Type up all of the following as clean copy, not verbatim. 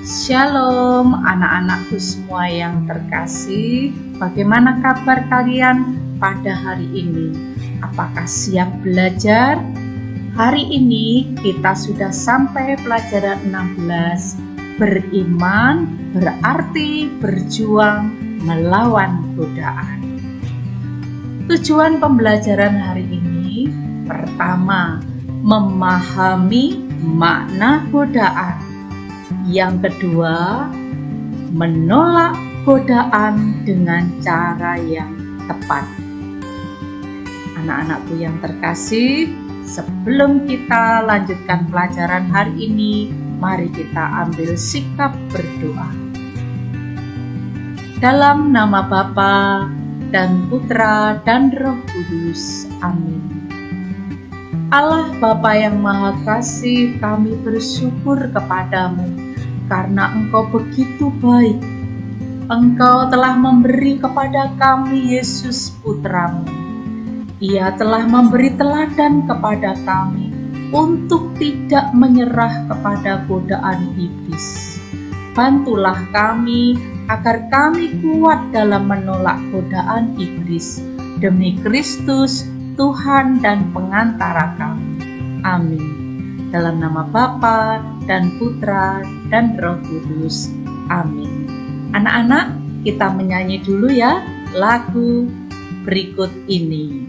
Shalom anak-anakku semua yang terkasih. Bagaimana kabar kalian pada hari ini? Apakah siap belajar? Hari ini kita sudah sampai pelajaran 16. Beriman berarti berjuang melawan godaan. Tujuan pembelajaran hari ini pertama, memahami makna godaan. Yang kedua, menolak godaan dengan cara yang tepat. Anak-anakku yang terkasih, sebelum kita lanjutkan pelajaran hari ini, mari kita ambil sikap berdoa. Dalam nama Bapa dan Putra dan Roh Kudus. Amin. Allah Bapa yang Maha Kasih, kami bersyukur kepadamu karena Engkau begitu baik. Engkau telah memberi kepada kami Yesus Putramu. Ia telah memberi teladan kepada kami untuk tidak menyerah kepada godaan iblis. Bantulah kami agar kami kuat dalam menolak godaan iblis demi Kristus, Tuhan dan pengantara kami. Amin. Dalam nama Bapa dan Putra dan Roh Kudus. Amin. Anak-anak, kita menyanyi dulu ya lagu berikut ini.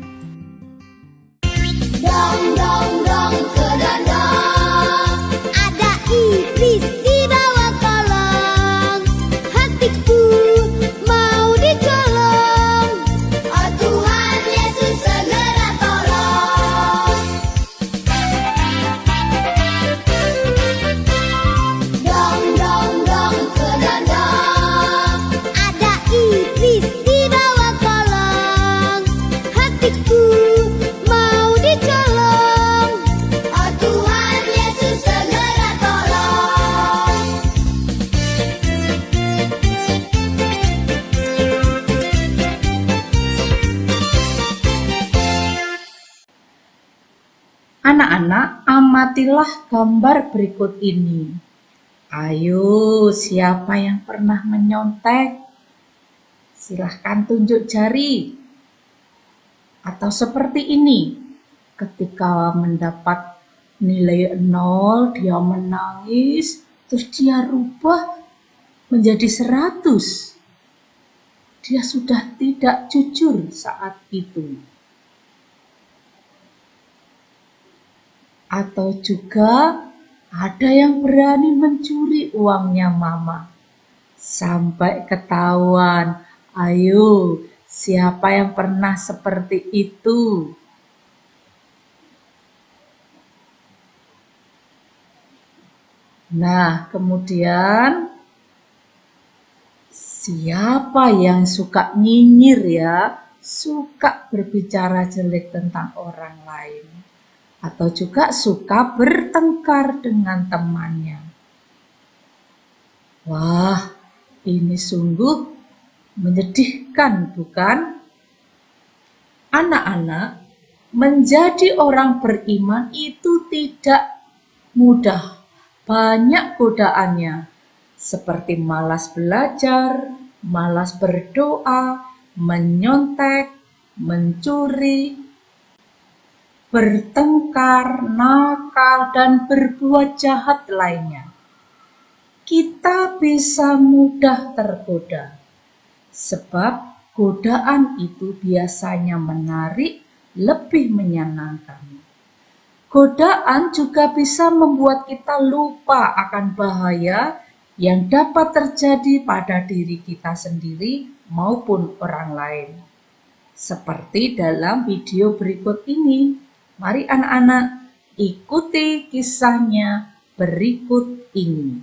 Dong dong dong ke dandang, ada iblis di bawah kolong. Hatiku mau dicolong, oh Tuhan Yesus segera tolong. Dong dong dong ke dandang, ada iblis di bawah kolong. Hatiku mau dicolong, oh Tuhan Yesus segera tolong. Anak-anak, amatilah gambar berikut ini. Ayo, siapa yang pernah menyontek? Silahkan tunjuk jari. Atau seperti ini, ketika mendapat nilai 0, dia menangis, terus dia rubah menjadi 100. Dia sudah tidak jujur saat itu. Atau juga ada yang berani mencuri uangnya mama. Sampai ketahuan. Ayo, siapa yang pernah seperti itu? Nah, kemudian siapa yang suka nyinyir ya? Suka berbicara jelek tentang orang lain. Atau juga suka bertengkar dengan temannya. Wah, ini sungguh menyedihkan, bukan? Anak-anak, menjadi orang beriman itu tidak mudah. Banyak godaannya, seperti malas belajar, malas berdoa, menyontek, mencuri, bertengkar, nakal, dan berbuat jahat lainnya. Kita bisa mudah tergoda, sebab godaan itu biasanya menarik, lebih menyenangkan. Godaan juga bisa membuat kita lupa akan bahaya yang dapat terjadi pada diri kita sendiri maupun orang lain. Seperti dalam video berikut ini. Mari anak-anak ikuti kisahnya berikut ini.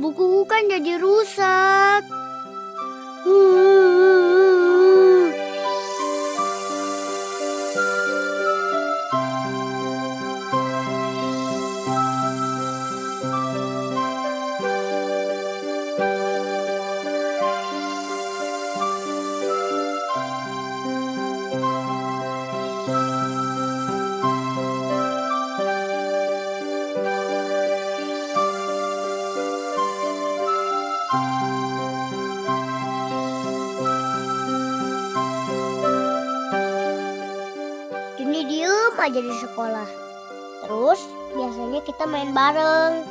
bukuku kan jadi rusak. Joni diem aja di sekolah. Terus biasanya kita main bareng.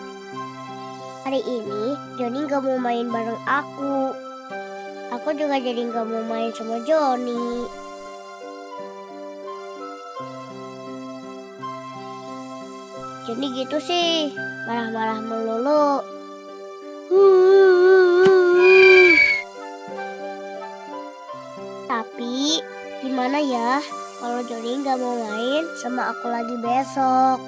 Hari ini Joni gak mau main bareng aku. Aku juga jadi gak mau main sama Joni. Joni gitu sih, marah-marah melulu. Tapi gimana ya kalau Joni gak mau main sama aku lagi besok?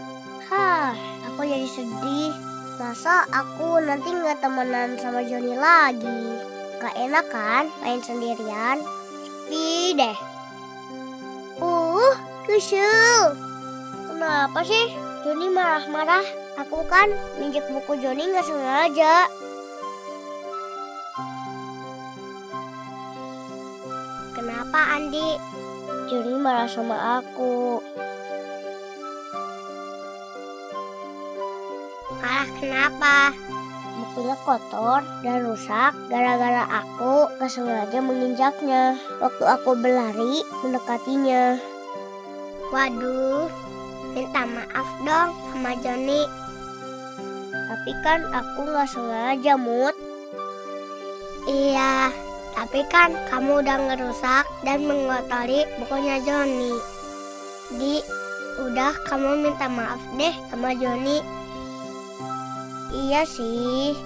Aku jadi sedih. Masa aku nanti gak temenan sama Joni lagi? Gak enak kan main sendirian? Sepi deh. Kesel. Kenapa sih Joni marah-marah? Aku kan minjek buku Joni gak sengaja. Kenapa Andi? Joni marah sama aku. Marah kenapa? Bukunya kotor dan rusak gara-gara aku gak sengaja menginjaknya waktu aku berlari mendekatinya. Waduh, minta maaf dong sama Joni. Tapi kan aku gak sengaja, Mut. Iya, tapi kan kamu udah ngerusak dan mengotori bukunya Joni. Udah kamu minta maaf deh sama Joni. Iya sih.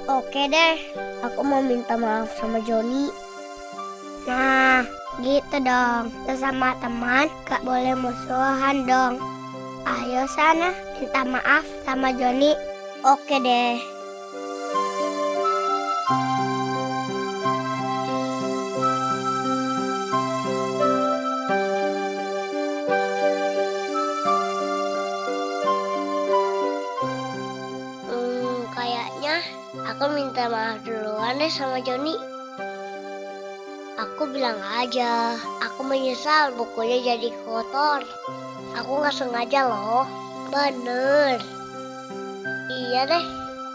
Oke deh, aku mau minta maaf sama Joni. Nah, gitu dong. Sesama teman gak boleh musuhan dong. Ayo sana minta maaf sama Joni. Oke deh. Kayaknya aku minta maaf duluan deh sama Joni. Aku bilang aja, aku menyesal bukunya jadi kotor. Aku gak sengaja loh. Bener. Iya deh,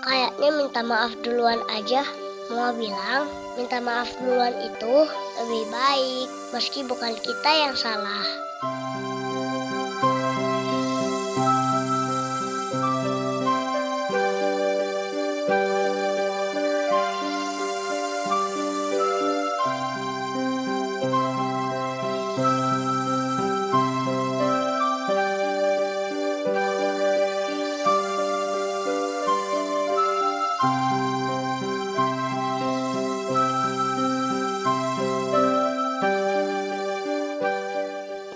kayaknya minta maaf duluan aja. Mau bilang, minta maaf duluan itu lebih baik, meski bukan kita yang salah.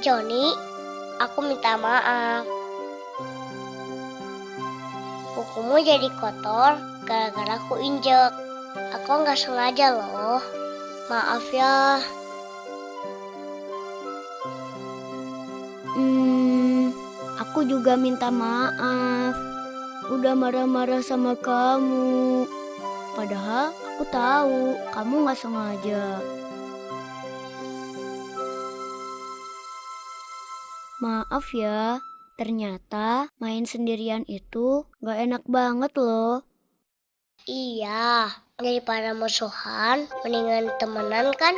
Joni, aku minta maaf. Bukumu jadi kotor gara-gara aku injek. Aku nggak sengaja loh. Maaf ya. Aku juga minta maaf. Udah marah-marah sama kamu. Padahal aku tahu kamu nggak sengaja. Maaf ya, ternyata main sendirian itu gak enak banget loh. Iya, daripada musuhan, mendingan temenan kan?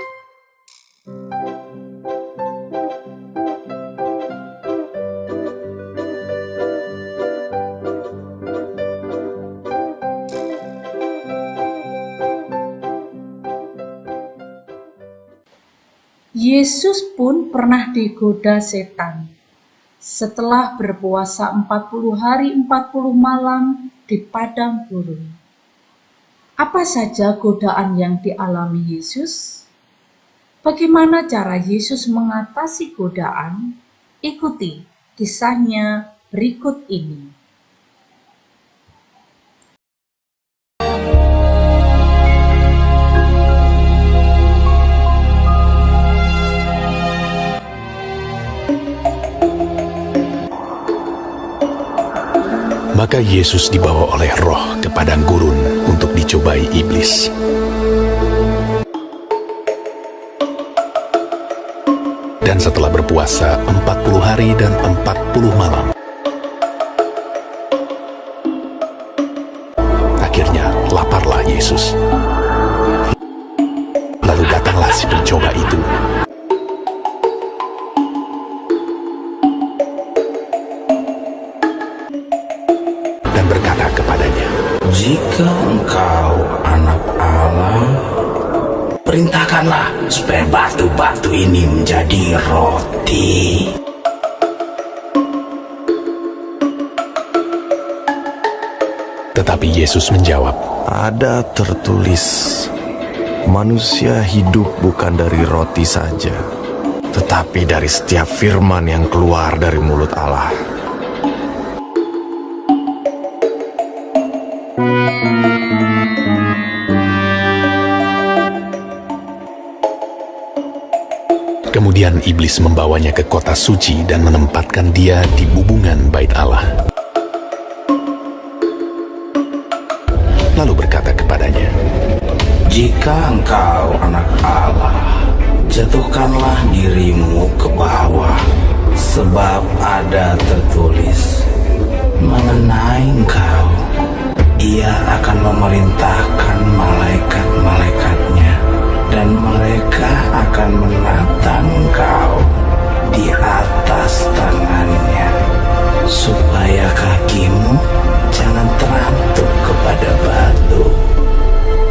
Yesus pun pernah digoda setan setelah berpuasa 40 hari 40 malam di padang gurun. Apa saja godaan yang dialami Yesus? Bagaimana cara Yesus mengatasi godaan? Ikuti kisahnya berikut ini. Maka Yesus dibawa oleh Roh ke padang gurun untuk dicobai iblis. Dan setelah berpuasa 40 hari dan 40 malam, akhirnya laparlah Yesus. Lalu datanglah si pencoba itu dan berkata kepadanya, "Jika engkau anak Allah, perintahkanlah supaya batu-batu ini menjadi roti." Tetapi Yesus menjawab, Ada tertulis, manusia hidup bukan dari roti saja, tetapi dari setiap firman yang keluar dari mulut Allah. Kemudian iblis membawanya ke kota suci dan menempatkan dia di bubungan bait Allah. Lalu berkata kepadanya, Jika engkau anak Allah, jatuhkanlah dirimu ke bawah, sebab ada tertulis mengenai engkau, Ia akan memerintahkan malaikat-malaikatnya, dan mereka akan menatang engkau di atas tangannya, supaya kakimu jangan terantuk kepada batu.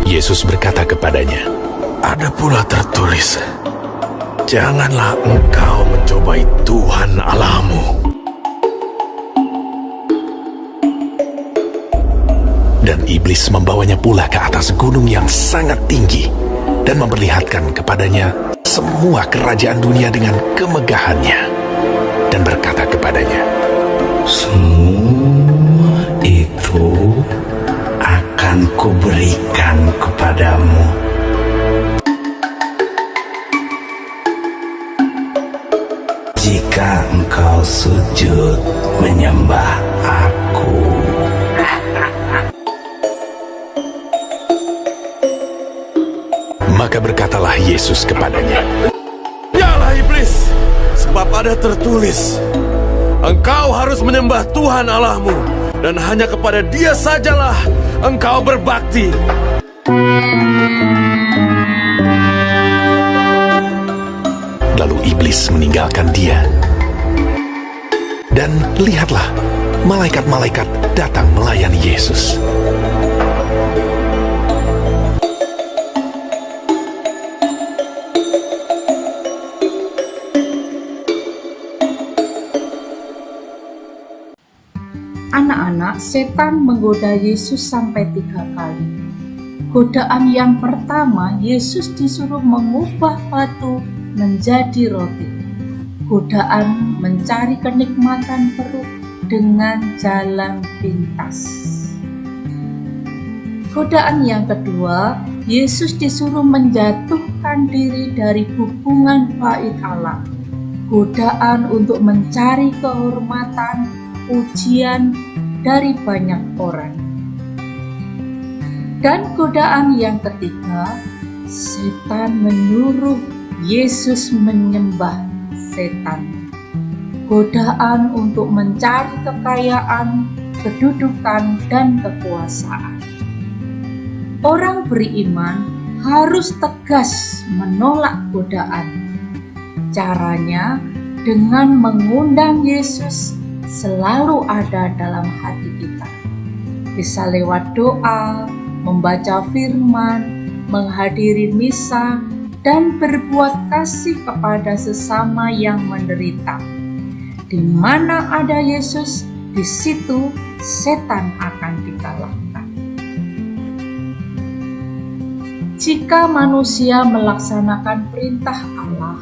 Yesus berkata kepadanya, Ada pula tertulis, janganlah engkau mencobai Tuhan Allahmu. dan iblis membawanya pula ke atas gunung yang sangat tinggi dan memperlihatkan kepadanya semua kerajaan dunia dengan kemegahannya, dan berkata kepadanya, Semua itu akan kuberikan kepadamu, jika engkau sujud menyembah aku. Maka berkatalah Yesus kepadanya, Yalah iblis, sebab ada tertulis, engkau harus menyembah Tuhan Allahmu, dan hanya kepada Dia sajalah engkau berbakti. Lalu iblis meninggalkan dia. Dan lihatlah, malaikat-malaikat datang melayani Yesus. Anak-anak, setan menggoda Yesus sampai 3 kali. Godaan yang pertama, Yesus disuruh mengubah batu menjadi roti. Godaan mencari kenikmatan perut dengan jalan pintas. Godaan yang kedua, Yesus disuruh menjatuhkan diri dari hubungan bait Allah. Godaan untuk mencari kehormatan, pujian dari banyak orang. Dan godaan yang ketiga, setan menyuruh Yesus menyembah setan. Godaan untuk mencari kekayaan, kedudukan, dan kekuasaan. Orang beriman harus tegas menolak godaan. Caranya dengan mengundang Yesus selalu ada dalam hati kita. Bisa lewat doa, membaca firman, menghadiri misa, dan berbuat kasih kepada sesama yang menderita. Di mana ada Yesus, di situ setan akan dikalahkan. Jika manusia melaksanakan perintah Allah,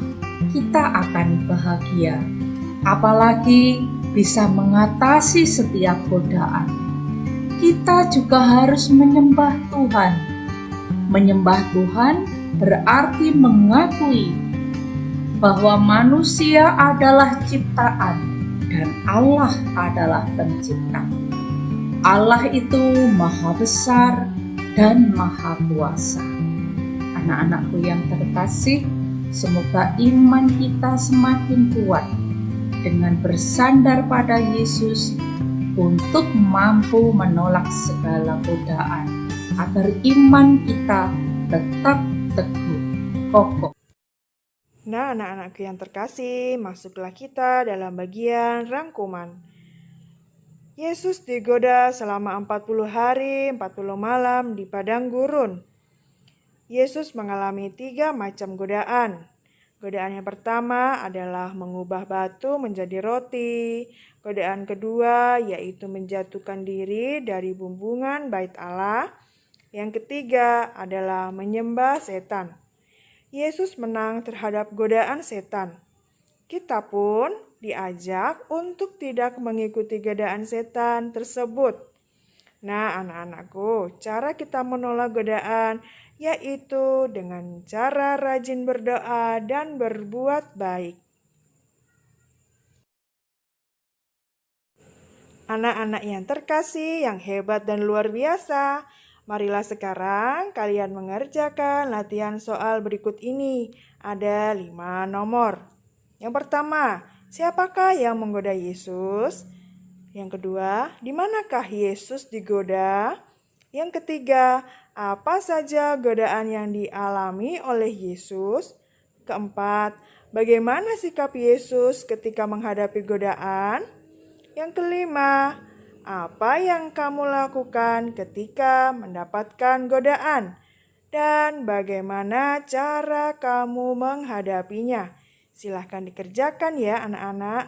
kita akan bahagia. Apalagi bisa mengatasi setiap godaan. Kita juga harus menyembah Tuhan. Menyembah Tuhan berarti mengakui bahwa manusia adalah ciptaan dan Allah adalah pencipta. Allah itu maha besar dan maha kuasa. Anak-anakku yang terkasih, semoga iman kita semakin kuat dengan bersandar pada Yesus untuk mampu menolak segala godaan, agar iman kita tetap teguh, kokoh. Nah, anak-anakku yang terkasih, masuklah kita dalam bagian rangkuman. Yesus digoda selama 40 hari, 40 malam di padang gurun. Yesus mengalami 3 macam godaan. Godaan yang pertama adalah mengubah batu menjadi roti. Godaan kedua yaitu menjatuhkan diri dari bumbungan bait Allah. Yang ketiga adalah menyembah setan. Yesus menang terhadap godaan setan. Kita pun diajak untuk tidak mengikuti godaan setan tersebut. Nah, anak-anakku, cara kita menolak godaan yaitu dengan cara rajin berdoa dan berbuat baik. Anak-anak yang terkasih, yang hebat dan luar biasa, marilah sekarang kalian mengerjakan latihan soal berikut ini. Ada 5 nomor. Yang pertama, siapakah yang menggoda Yesus? Yang kedua, di manakah Yesus digoda? Yang ketiga, apa saja godaan yang dialami oleh Yesus? Keempat, bagaimana sikap Yesus ketika menghadapi godaan? Yang kelima, apa yang kamu lakukan ketika mendapatkan godaan? Dan bagaimana cara kamu menghadapinya? Silahkan dikerjakan ya anak-anak.